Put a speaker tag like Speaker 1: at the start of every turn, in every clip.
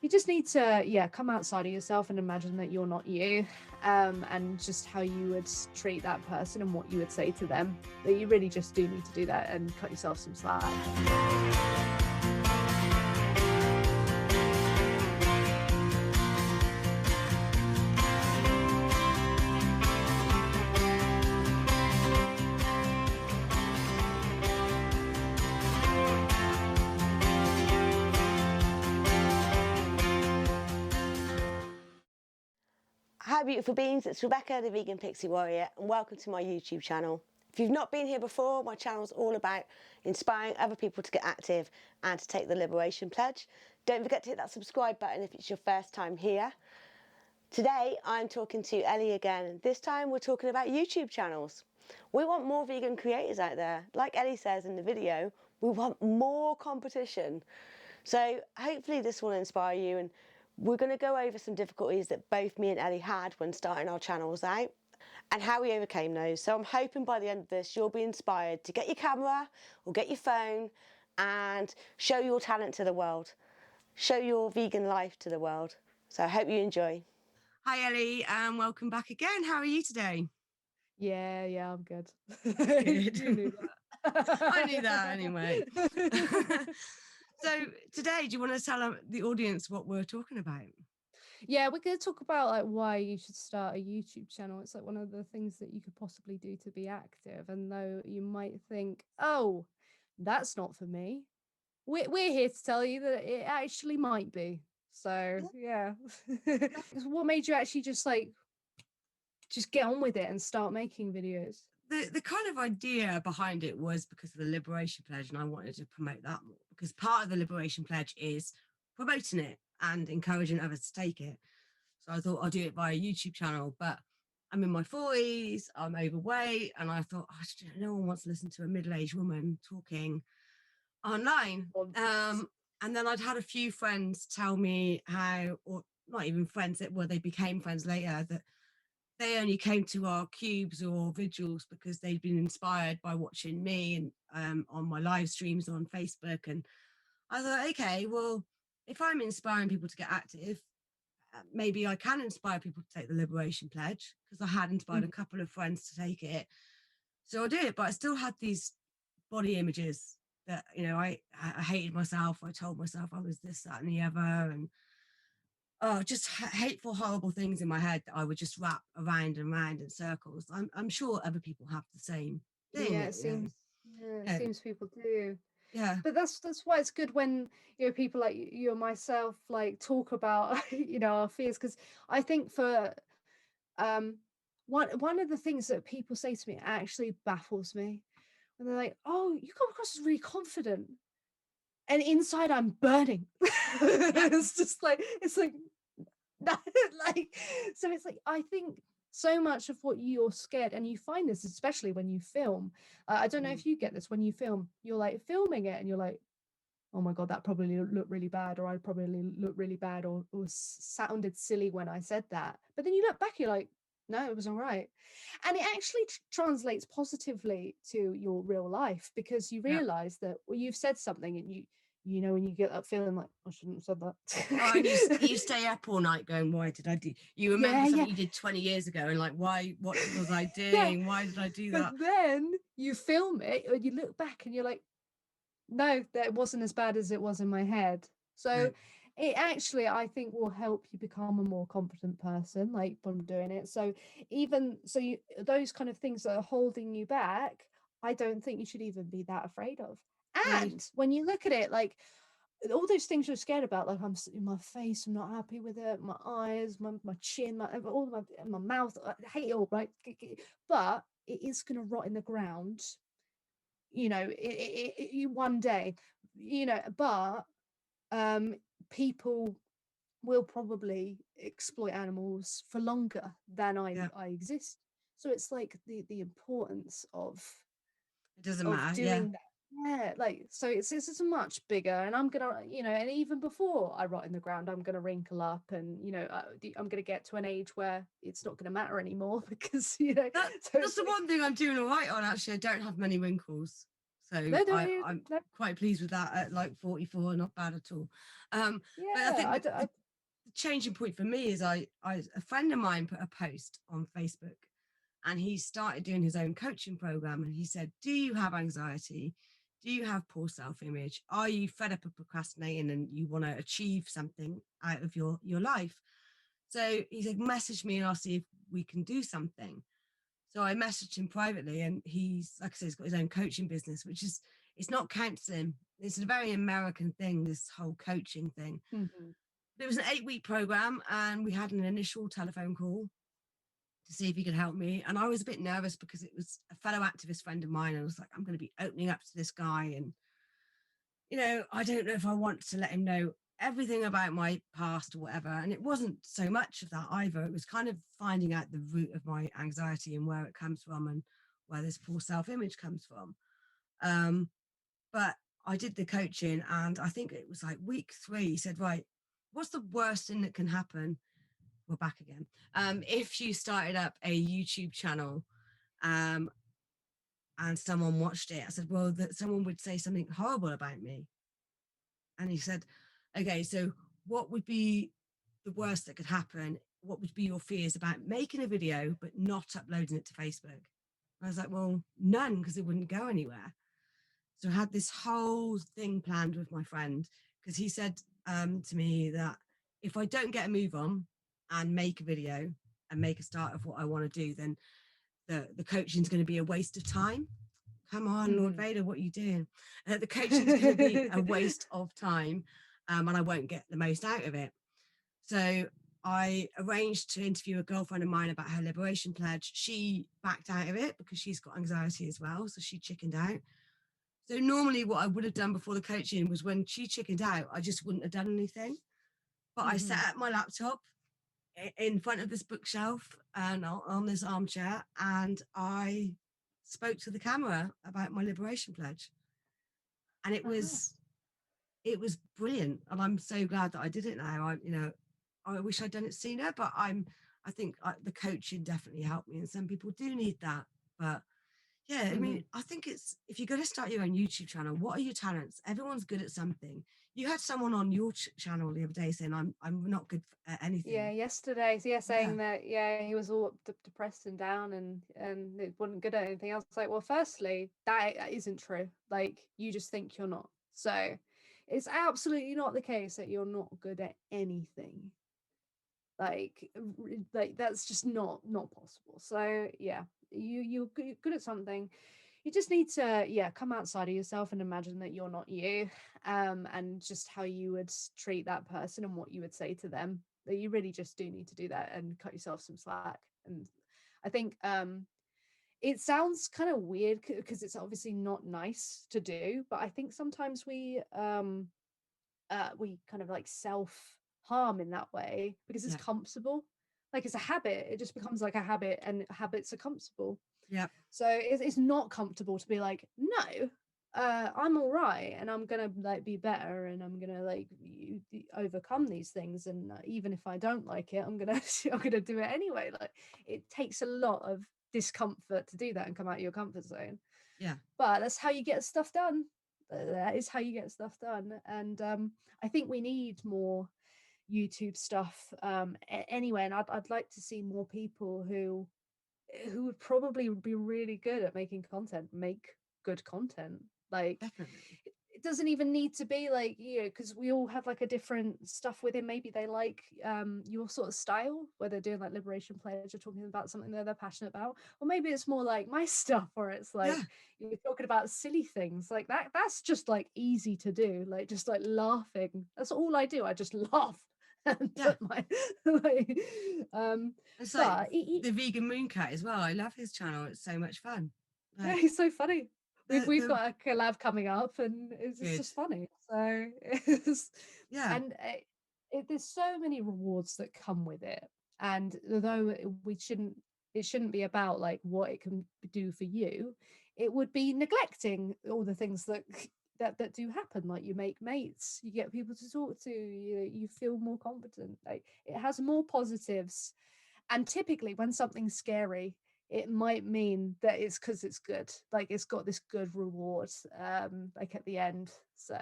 Speaker 1: you just need to, yeah, come outside of yourself and imagine that you're not you, and just how you would treat that person and what you would say to them. That you really just do need to do that and cut yourself some slack.
Speaker 2: Hi beautiful beings, it's Rebecca, the Vegan Pixie Warrior, and welcome to my YouTube channel. If you've not been here before, my channel is all about inspiring other people to get active and to take the Liberation Pledge. Don't forget to hit that subscribe button if it's your first time here. Today I'm talking to Ellie again, and this time we're talking about YouTube channels. We want more vegan creators out there. Like Ellie says in the video, we want more competition. So hopefully this will inspire you, and we're going to go over some difficulties that both me and Ellie had when starting our channels out and how we overcame those. So I'm hoping by the end of this you'll be inspired to get your camera or get your phone and show your talent to the world. Show your vegan life to the world. So I hope you enjoy.
Speaker 3: Hi Ellie, and welcome back again. How are you today?
Speaker 1: Yeah, I'm good.
Speaker 3: Good.
Speaker 1: You knew that.
Speaker 3: I knew that anyway. So today, do you want to tell the audience what we're talking about?
Speaker 1: Yeah, we're going to talk about like why you should start a YouTube channel. It's like one of the things that you could possibly do to be active. And though you might think, oh, that's not for me, we're here to tell you that it actually might be. So yeah. What made you actually just get on with it and start making videos?
Speaker 3: The kind of idea behind it was because of the Liberation Pledge, and I wanted to promote that more because part of the Liberation Pledge is promoting it and encouraging others to take it. So I thought I'll do it via a YouTube channel, but I'm in my 40s, I'm overweight, and I thought, no one wants to listen to a middle-aged woman talking online. And then I'd had a few friends tell me how, or not even friends, they became friends later, that they only came to our cubes or vigils because they'd been inspired by watching me and on my live streams on Facebook. And I thought, okay, well, if I'm inspiring people to get active, maybe I can inspire people to take the Liberation Pledge, because I had inspired a couple of friends to take it. So I did it, but I still had these body images that, you know, I hated myself. I told myself I was this, that, and the other, and just hateful, horrible things in my head that I would just wrap around and round in circles. I'm sure other people have the same thing.
Speaker 1: Yeah, it seems people do.
Speaker 3: Yeah,
Speaker 1: but that's why it's good when, you know, people like you and myself like talk about you know, our fears, because I think for one of the things that people say to me actually baffles me when they're like, oh, you come across as really confident, and inside I'm burning. It's like like, so it's like, I think so much of what you're scared, and you find this especially when you film, I don't know if you get this, when you film, you're like filming it and you're like, oh my god, that probably looked really bad, or I probably looked really bad, or sounded silly when I said that. But then you look back, you're like, no, it was all right. And it actually translates positively to your real life, because you realize that, well, you've said something, and you know, when you get that feeling like, I shouldn't have said that.
Speaker 3: and you stay up all night going, why did I do? You remember something you did 20 years ago and like, why? What was I doing? Why did I do that?
Speaker 1: But then you film it, or you look back and you're like, no, that wasn't as bad as it was in my head. So it actually, I think, will help you become a more confident person, like, from doing it. So those kind of things that are holding you back, I don't think you should even be that afraid of. And when you look at it, like, all those things you're scared about, like, I'm in my face, I'm not happy with it, my eyes, my chin, my mouth, I hate it all, right? But it is going to rot in the ground, you know, it one day, you know. But people will probably exploit animals for longer than I exist. So it's like the importance of,
Speaker 3: it doesn't matter
Speaker 1: doing that. Yeah, like, so it's much bigger, and I'm gonna, you know, and even before I rot in the ground, I'm gonna wrinkle up, and, you know, I'm gonna get to an age where it's not gonna matter anymore, because, you know,
Speaker 3: that's the one thing I'm doing all right on. Actually, I don't have many wrinkles, So
Speaker 1: No,
Speaker 3: I'm
Speaker 1: no,
Speaker 3: quite pleased with that at like 44, not bad at all. But I
Speaker 1: yeah,
Speaker 3: think the changing point for me is a friend of mine put a post on Facebook, and he started doing his own coaching program, and he said, do you have anxiety? Do you have poor self-image? Are you fed up of procrastinating and you want to achieve something out of your life? So he said, message me and I'll see if we can do something. So I messaged him privately, and he's, like I said, he's got his own coaching business, which is, it's not counseling. It's a very American thing, this whole coaching thing.
Speaker 1: Mhm.
Speaker 3: It was an 8-week program, and we had an initial telephone call to see if he could help me. And I was a bit nervous because it was a fellow activist friend of mine. I was like, I'm going to be opening up to this guy. And, I don't know if I want to let him know everything about my past or whatever. And it wasn't so much of that either. It was kind of finding out the root of my anxiety and where it comes from and where this poor self-image comes from. But I did the coaching, and I think it was like week 3. He said, right, what's the worst thing that can happen? We're back again. If you started up a YouTube channel and someone watched it, I said, well, that someone would say something horrible about me. And he said, okay, so what would be the worst that could happen? What would be your fears about making a video but not uploading it to Facebook? I was like, well, none, because it wouldn't go anywhere. So I had this whole thing planned with my friend, because he said to me that if I don't get a move on and make a video and make a start of what I want to do, then the coaching is going to be a waste of time. Come on, Lord Vader, what are you doing? The coaching is going to be a waste of time, and I won't get the most out of it. So I arranged to interview a girlfriend of mine about her liberation pledge. She backed out of it because she's got anxiety as well, so she chickened out. So normally what I would have done before the coaching was, when she chickened out, I just wouldn't have done anything. But I set up my laptop in front of this bookshelf and on this armchair, and I spoke to the camera about my liberation pledge. And it was brilliant. And I'm so glad that I did it now. I wish I'd done it sooner, but I think the coaching definitely helped me. And some people do need that. But yeah, I mean, I think it's, if you're going to start your own YouTube channel, what are your talents? Everyone's good at something. You had someone on your channel the other day saying, I'm not good at anything.
Speaker 1: Yeah, yesterday, saying that he was all depressed and down, and it wasn't good at anything. I was like, well, firstly, that isn't true. Like, you just think you're not. So it's absolutely not the case that you're not good at anything. Like that's just not possible. So yeah, you're good at something. You just need to come outside of yourself and imagine that you're not you, and just how you would treat that person and what you would say to them. That you really just do need to do that and cut yourself some slack. And I think it sounds kind of weird because it's obviously not nice to do, but I think sometimes we kind of like self harm in that way because it's comfortable. Like, it's a habit. It just becomes like a habit, and habits are comfortable.
Speaker 3: Yeah.
Speaker 1: So it's not comfortable to be like, no, I'm all right, and I'm gonna like be better, and I'm gonna like overcome these things, and even if I don't like it, I'm gonna I'm gonna do it anyway. Like, it takes a lot of discomfort to do that and come out of your comfort zone.
Speaker 3: Yeah.
Speaker 1: But that's how you get stuff done. That is how you get stuff done. And I think we need more YouTube stuff anyway. And I'd like to see more people who would probably be really good at making content, make good content. Like,
Speaker 3: Definitely.
Speaker 1: it doesn't even need to be like, because we all have like a different stuff within. Maybe they like your sort of style, where they're doing like liberation pledge or talking about something that they're passionate about, or maybe it's more like my stuff, where it's like you're talking about silly things like that. That's just like easy to do, like just like laughing. That's all I do. I just laugh and put my like,
Speaker 3: it's
Speaker 1: but
Speaker 3: like the vegan moon cat as well. I love his channel. It's so much fun.
Speaker 1: yeah, he's so funny. We've
Speaker 3: the
Speaker 1: got a collab coming up, and it's
Speaker 3: Good.
Speaker 1: just funny. So it's,
Speaker 3: Yeah.
Speaker 1: and there's so many rewards that come with it. And although it shouldn't be about like what it can do for you, it would be neglecting all the things that do happen. Like, you make mates, you get people to talk to, you feel more competent. Like, it has more positives. And typically when something's scary, it might mean that it's because it's good. Like it's got this good reward, like at the end. So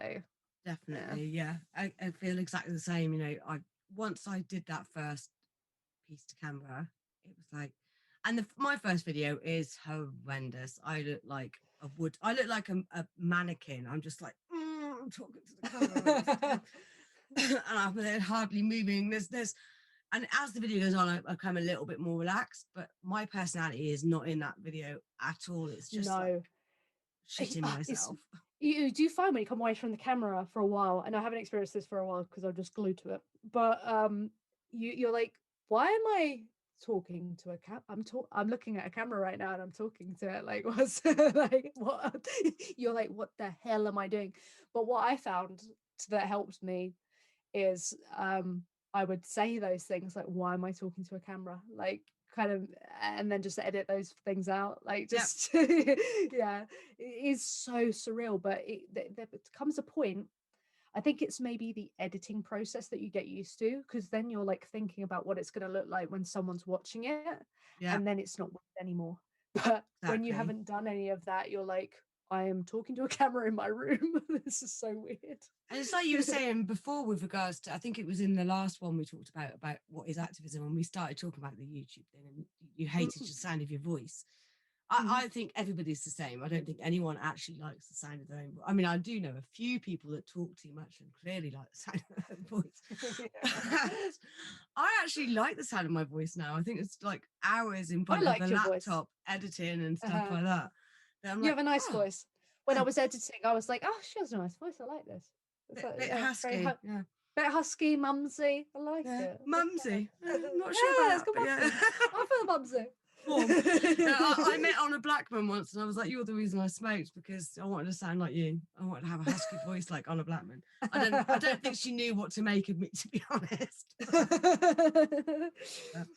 Speaker 3: Definitely, yeah. I feel exactly the same. You know, once I did that first piece to camera, it was like, and my first video is horrendous. I look like I look like a mannequin. I'm just like, I'm talking to the camera, and I'm hardly moving. And as the video goes on, I become a little bit more relaxed. But my personality is not in that video at all. It's just like
Speaker 1: no,
Speaker 3: shitting
Speaker 1: it's
Speaker 3: myself.
Speaker 1: you do find when you come away from the camera for a while, and I haven't experienced this for a while because I'm just glued to it. But you're like, why am I talking to a I'm looking at a camera right now and I'm talking to it. Like, what's like what? You're like, what the hell am I doing? But what I found that helped me is I would say those things like, why am I talking to a camera? Like kind of, and then just edit those things out. Like just yeah, it is so surreal. But there comes a point, I think it's maybe the editing process that you get used to, because then you're like thinking about what it's going to look like when someone's watching it,
Speaker 3: Yeah,
Speaker 1: and then it's not weird anymore. But when you
Speaker 3: exactly.
Speaker 1: haven't done any of that, you're like, I am talking to a camera in my room. This is so weird.
Speaker 3: And it's like you were saying before with regards to, I think it was in the last one we talked about what is activism, and we started talking about the YouTube thing, and you hated the sound of your voice. I think everybody's the same. I don't think anyone actually likes the sound of their own voice. I mean, I do know a few people that talk too much and clearly like the sound of their own voice. I actually like the sound of my voice now. I think it's like hours in front of
Speaker 1: like
Speaker 3: a
Speaker 1: your voice.
Speaker 3: laptop editing and stuff like that.
Speaker 1: You have a nice voice. When I was editing, I was like, oh, she has a nice voice. I like this. It's like,
Speaker 3: bit husky, yeah.
Speaker 1: Bit husky, mumsy. I like it.
Speaker 3: Mumsy. I'm not sure
Speaker 1: Yeah,
Speaker 3: about
Speaker 1: it's got
Speaker 3: that,
Speaker 1: mumsy. I feel mumsy.
Speaker 3: I met on a Blackman once, and I was like, "You're the reason I smoked, because I wanted to sound like you. I wanted to have a husky voice like on a Blackman." I don't think she knew what to make of me, to be honest.
Speaker 1: But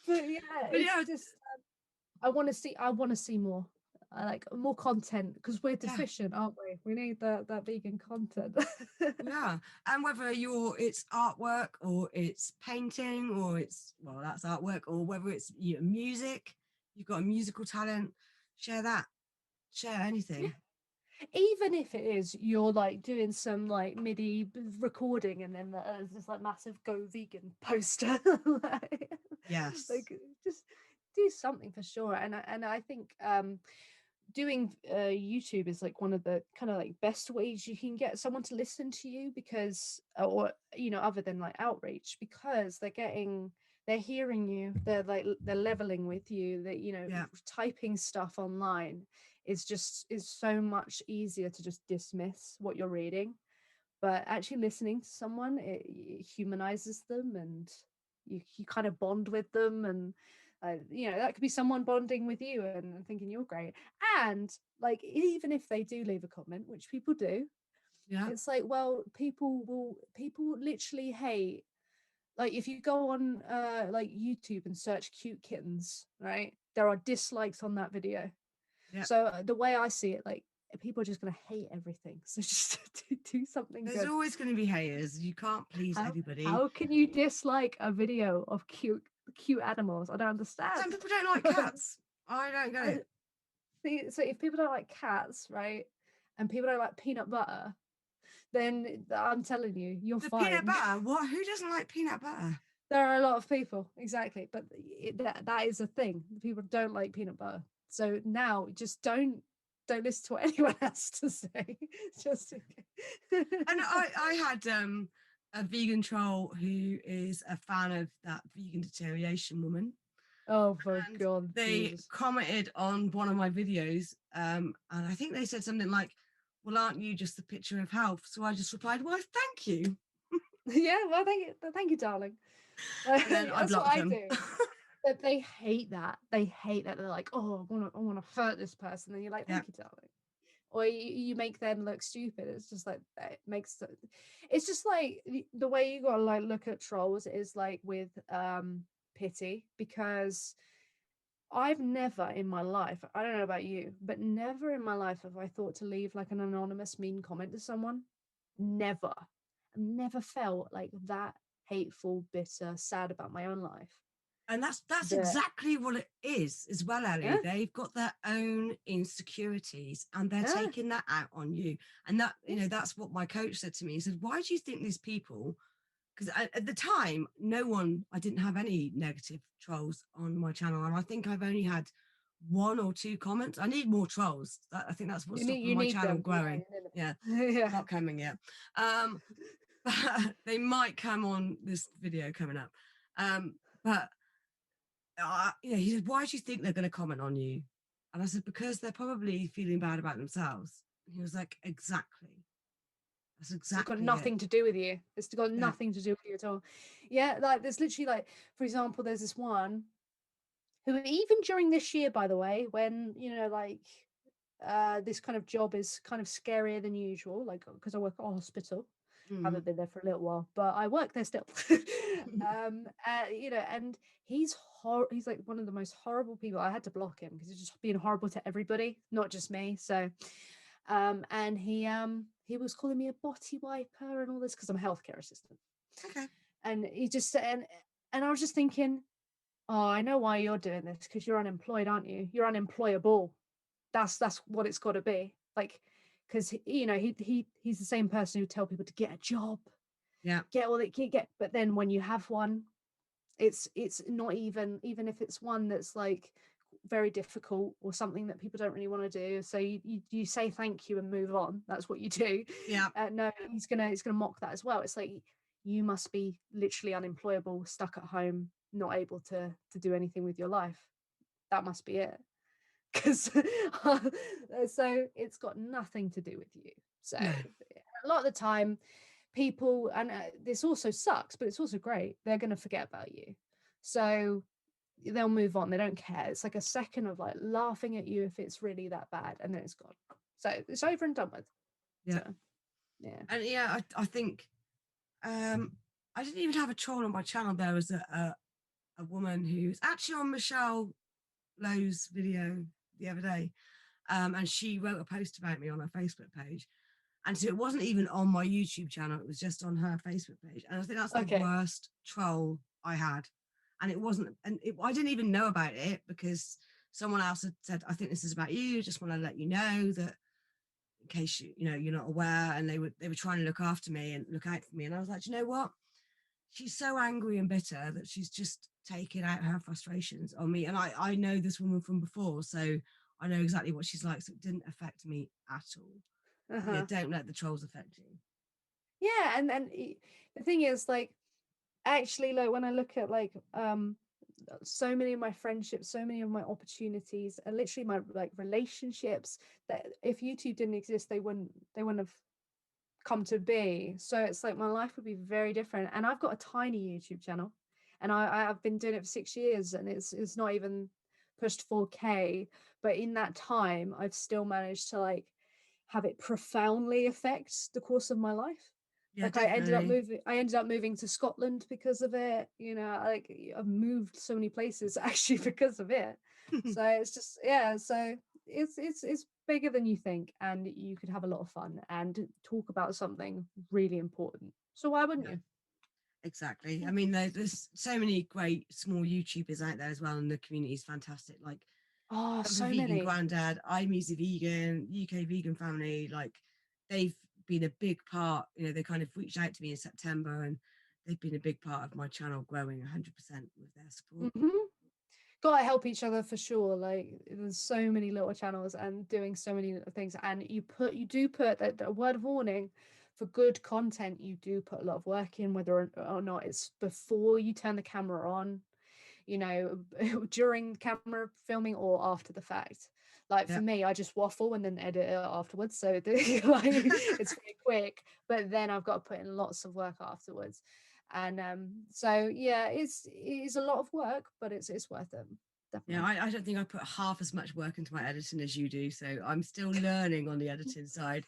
Speaker 1: yeah, it's just I want to see more. I like more content, because we're deficient, aren't we? We need that vegan content.
Speaker 3: Yeah, and whether it's artwork or it's painting or that's artwork, or whether it's music, you've got a musical talent, share that, share anything.
Speaker 1: Even if it is you're like doing some like MIDI recording, and then there's this like massive go vegan poster. Like,
Speaker 3: Yes.
Speaker 1: like just do something for sure. And I think doing YouTube is like one of the kind of like best ways you can get someone to listen to you, because or other than like outreach, because they're hearing you, they're leveling with you, that typing stuff online is so much easier to just dismiss what you're reading. But actually listening to someone, it humanizes them, and you kind of bond with them. And that could be someone bonding with you and thinking you're great. And like, even if they do leave a comment, which people do, it's like, well, people literally hate, like, if you go on like YouTube and search cute kittens, right, there are dislikes on that video. So the way I see it, like, people are just going to hate everything. So just do something
Speaker 3: There's
Speaker 1: good.
Speaker 3: always going to be haters. You can't please everybody.
Speaker 1: How can you dislike a video of cute animals? I don't understand.
Speaker 3: Some people don't like cats. I don't get it.
Speaker 1: So if people don't like cats, right, and people don't like peanut butter, then I'm telling you, you're fine.
Speaker 3: Peanut butter? What? Who doesn't like peanut butter?
Speaker 1: There are a lot of people, exactly, but that is a thing. People don't like peanut butter. So now just don't listen to what anyone has to say. Just
Speaker 3: and I had a vegan troll who is a fan of that vegan deterioration woman.
Speaker 1: Oh, for God.
Speaker 3: They
Speaker 1: Jesus.
Speaker 3: commented on one of my videos, and I think they said something like, well, aren't you just the picture of health? So I just replied, well, thank you.
Speaker 1: Yeah, well, thank you, darling.
Speaker 3: And then I blocked them.
Speaker 1: But they hate that. They hate that. They're like, oh, I want to hurt this person. And you're like, thank you, darling. Or you make them look stupid. It's just like, it's just like the way you gotta like look at trolls is like with pity, because I've never in my life, I don't know about you, but never in my life have I thought to leave like an anonymous mean comment to someone. Never. I've never felt like that hateful, bitter, sad about my own life.
Speaker 3: And that's
Speaker 1: But
Speaker 3: exactly what it is as well,
Speaker 1: yeah,
Speaker 3: Ellie. They've got their own insecurities and they're
Speaker 1: yeah,
Speaker 3: taking that out on you. And that,
Speaker 1: yeah.
Speaker 3: that's what my coach said to me. He said, why do you think these people, because at the time, I didn't have any negative trolls on my channel. And I think I've only had one or two comments. I need more trolls. I think that's what's stopping
Speaker 1: You
Speaker 3: my
Speaker 1: need
Speaker 3: channel
Speaker 1: them. Yeah,
Speaker 3: growing. Yeah,
Speaker 1: you need them. Yeah.
Speaker 3: not coming yet. But they might come on this video coming up. But he said, why do you think they're going to comment on you? And I said, because they're probably feeling bad about themselves. And he was like, exactly. That's
Speaker 1: It's got
Speaker 3: exactly it.
Speaker 1: nothing to do with you. It's got
Speaker 3: Yeah.
Speaker 1: nothing to do with you at all. Yeah, like there's literally like, for example, there's this one who even during this year, by the way, when like this kind of job is kind of scarier than usual, like because I work at a hospital.
Speaker 3: Mm.
Speaker 1: Haven't been there for a little while, but I work there still. And he's like one of the most horrible people. I had to block him because he's just being horrible to everybody, not just me. So and he was calling me a body wiper and all this because I'm a healthcare assistant.
Speaker 3: Okay.
Speaker 1: And he just said, and I was just thinking, oh, I know why you're doing this, because you're unemployed, aren't you? You're unemployable. That's what it's got to be. Like, because he's the same person who tell people to get a job,
Speaker 3: Yeah.
Speaker 1: get all that get. But then when you have one, it's not even if it's one that's like very difficult or something that people don't really want to do. So you say thank you and move on. That's what you do.
Speaker 3: Yeah.
Speaker 1: No, he's gonna mock that as well. It's like you must be literally unemployable, stuck at home, not able to do anything with your life. That must be it. Because so it's got nothing to do with you. So
Speaker 3: No.
Speaker 1: a lot of the time people, and this also sucks, but it's also great, they're going to forget about you. So they'll move on. They don't care. It's like a second of like laughing at you if it's really that bad, and then it's gone. So it's over and done with.
Speaker 3: Yeah.
Speaker 1: So, yeah.
Speaker 3: And yeah, I think I didn't even have a troll on my channel. There was a woman who's actually on Michelle Lowe's video the other day. And she wrote a post about me on her Facebook page. And so it wasn't even on my YouTube channel, it was just on her Facebook page. And I think that's the
Speaker 1: Okay.
Speaker 3: worst troll I had. And it wasn't, I didn't even know about it because someone else had said, I think this is about you. Just want to let you know that in case you're not aware. And they were trying to look after me and look out for me. And I was like, you know what? She's so angry and bitter that she's just taking out her frustrations on me. And I know this woman from before, so I know exactly what she's like. So it didn't affect me at all.
Speaker 1: Uh-huh.
Speaker 3: Yeah, don't let the trolls affect you.
Speaker 1: Yeah, and the thing is, like, actually, like when I look at like so many of my friendships, so many of my opportunities, and literally my like relationships, that if YouTube didn't exist, they wouldn't have come to be. So it's like my life would be very different. And I've got a tiny YouTube channel, and I've been doing it for 6 years, and it's not even pushed 4K. But in that time, I've still managed to like have it profoundly affect the course of my life.
Speaker 3: Yeah,
Speaker 1: Like
Speaker 3: definitely.
Speaker 1: I ended up moving to Scotland because of it. Like I've moved so many places actually because of it. So it's just, yeah, so it's bigger than you think, and you could have a lot of fun and talk about something really important. So why wouldn't
Speaker 3: Yeah,
Speaker 1: you?
Speaker 3: exactly. I mean, there's so many great small YouTubers out there as well, and the community is fantastic. Like
Speaker 1: Oh,
Speaker 3: I'm a
Speaker 1: so
Speaker 3: vegan
Speaker 1: many.
Speaker 3: granddad, I'm Easy Vegan, UK Vegan Family, like they've been a big part, they kind of reached out to me in September and they've been a big part of my channel growing 100% with their support.
Speaker 1: Gotta help each other for sure. Like there's so many little channels and doing so many little things, and you do put that a word of warning for good content. You do put a lot of work in, whether or not it's before you turn the camera on, during camera filming or after the fact. Like
Speaker 3: Yeah.
Speaker 1: for me, I just waffle and then edit it afterwards, so it's very quick, but then I've got to put in lots of work afterwards. And so yeah, it's a lot of work, but it's worth it,
Speaker 3: Yeah,
Speaker 1: definitely.
Speaker 3: I don't think I put half as much work into my editing as you do, so I'm still learning on the editing side.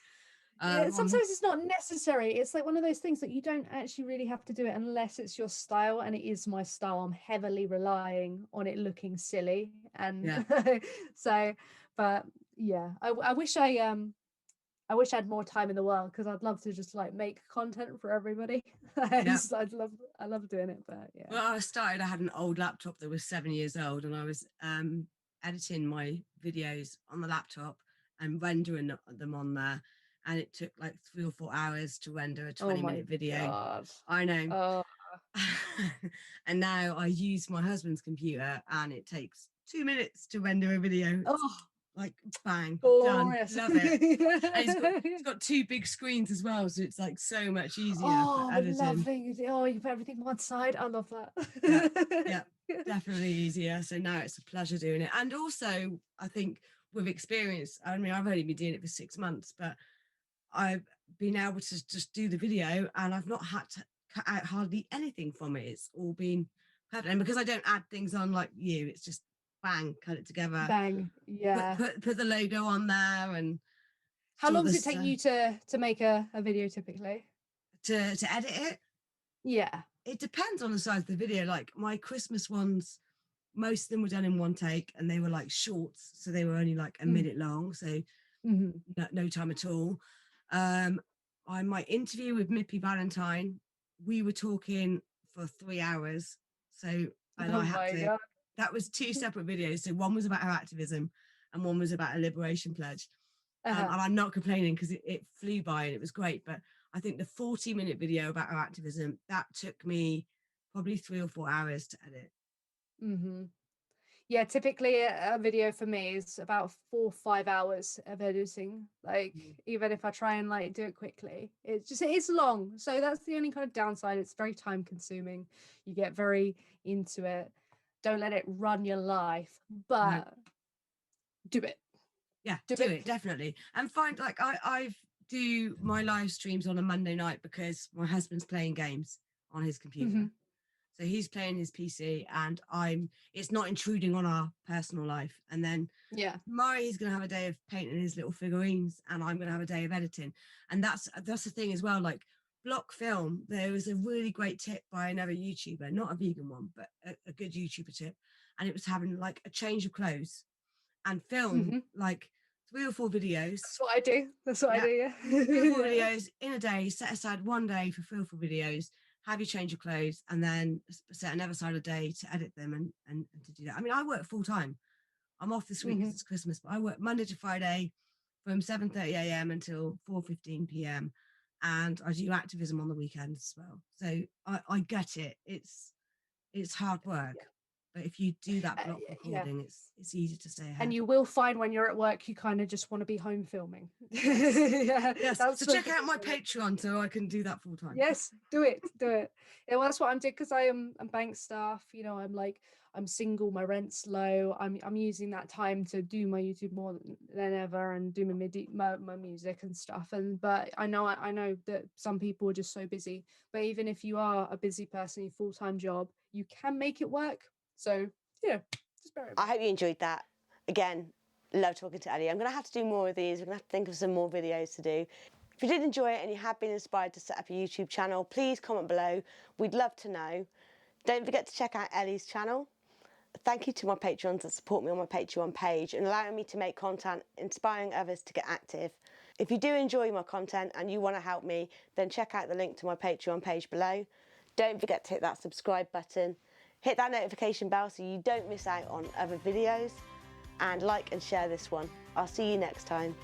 Speaker 1: Yeah,
Speaker 3: On
Speaker 1: sometimes it's not necessary. It's like one of those things that you don't actually really have to do it unless it's your style, and it is my style. I'm heavily relying on it looking silly, and
Speaker 3: Yeah.
Speaker 1: so, but yeah, I wish I wish I had more time in the world because I'd love to just like make content for everybody.
Speaker 3: Yeah.
Speaker 1: I love doing it, but yeah.
Speaker 3: Well, I had an old laptop that was 7 years old, and I was editing my videos on the laptop and rendering them on there. And it took like 3 or 4 hours to render a
Speaker 1: Oh
Speaker 3: 20-minute
Speaker 1: my
Speaker 3: video.
Speaker 1: God.
Speaker 3: I know.
Speaker 1: Oh,
Speaker 3: And now I use my husband's computer, and it takes 2 minutes to render a video. It's
Speaker 1: oh,
Speaker 3: like bang,
Speaker 1: glorious.
Speaker 3: done. Love it. And it's got two big screens as well, so it's like so much easier for
Speaker 1: Oh,
Speaker 3: editing.
Speaker 1: lovely. Oh, you put everything on one side. I love that.
Speaker 3: Yeah, definitely easier. So now it's a pleasure doing it. And also, I think with experience, I mean, I've only been doing it for 6 months, but I've been able to just do the video, and I've not had to cut out hardly anything from it. It's all been perfect. And because I don't add things on like you, it's just bang, cut it together.
Speaker 1: Bang. Yeah.
Speaker 3: Put the logo on there, and
Speaker 1: How long does it
Speaker 3: this,
Speaker 1: take you to make a video typically?
Speaker 3: to edit it?
Speaker 1: Yeah.
Speaker 3: It depends on the size of the video. Like my Christmas ones, most of them were done in one take, and they were like shorts, so they were only like a minute long, so no time at all. On my interview with Mippy Valentine, we were talking for 3 hours, so
Speaker 1: Oh my God.
Speaker 3: that was 2 separate videos. So one was about her activism and one was about a liberation pledge. And I'm not complaining because it flew by and it was great, but I think the 40-minute video about her activism, that took me probably 3 or 4 hours to edit.
Speaker 1: Yeah, typically a video for me is about 4 or 5 hours of editing. Like even if I try and like do it quickly, it is long. So that's the only kind of downside. It's very time consuming. You get very into it. Don't let it run your life, but do it.
Speaker 3: Yeah, do it definitely. And find like I do my live streams on a Monday night because my husband's playing games on his computer. So he's playing his PC, and it's not intruding on our personal life. And then tomorrow he's going to have a day of painting his little figurines, and I'm going to have a day of editing. And that's the thing as well. Like block film, there was a really great tip by another YouTuber, not a vegan one, but a good YouTuber tip. And it was having like a change of clothes and film like 3 or 4 videos.
Speaker 1: That's what I do. That's what I do. Yeah.
Speaker 3: 3 or 4 videos in a day. Set aside one day for 3 or 4 videos. Have you change your clothes, and then set another side of the day to edit them and to do that. I mean, I work full time. I'm off this week because it's Christmas, but I work Monday to Friday from 7:30 a.m. until 4:15 p.m. and I do activism on the weekends as well. So I get it. It's hard work. But if you do that block recording, it's easy to stay ahead.
Speaker 1: And you will find when you're at work, you kind of just want to be home filming.
Speaker 3: Yes. So check out my Patreon so I can do that full time.
Speaker 1: Yes, do it. Yeah, well, that's what I'm doing because I'm bank staff. You know, I'm single, my rent's low. I'm using that time to do my YouTube more than ever and do my music and stuff. But I know that some people are just so busy. But even if you are a busy person, your full-time job, you can make it work. So yeah, just bear it.
Speaker 2: I hope you enjoyed that. Again, love talking to Ellie. I'm going to have to do more of these. We're going to have to think of some more videos to do. If you did enjoy it and you have been inspired to set up a YouTube channel, please comment below. We'd love to know. Don't forget to check out Ellie's channel. Thank you to my patrons that support me on my Patreon page and allowing me to make content inspiring others to get active. If you do enjoy my content and you want to help me, then check out the link to my Patreon page below. Don't forget to hit that subscribe button. Hit that notification bell so you don't miss out on other videos, and like and share this one. I'll see you next time.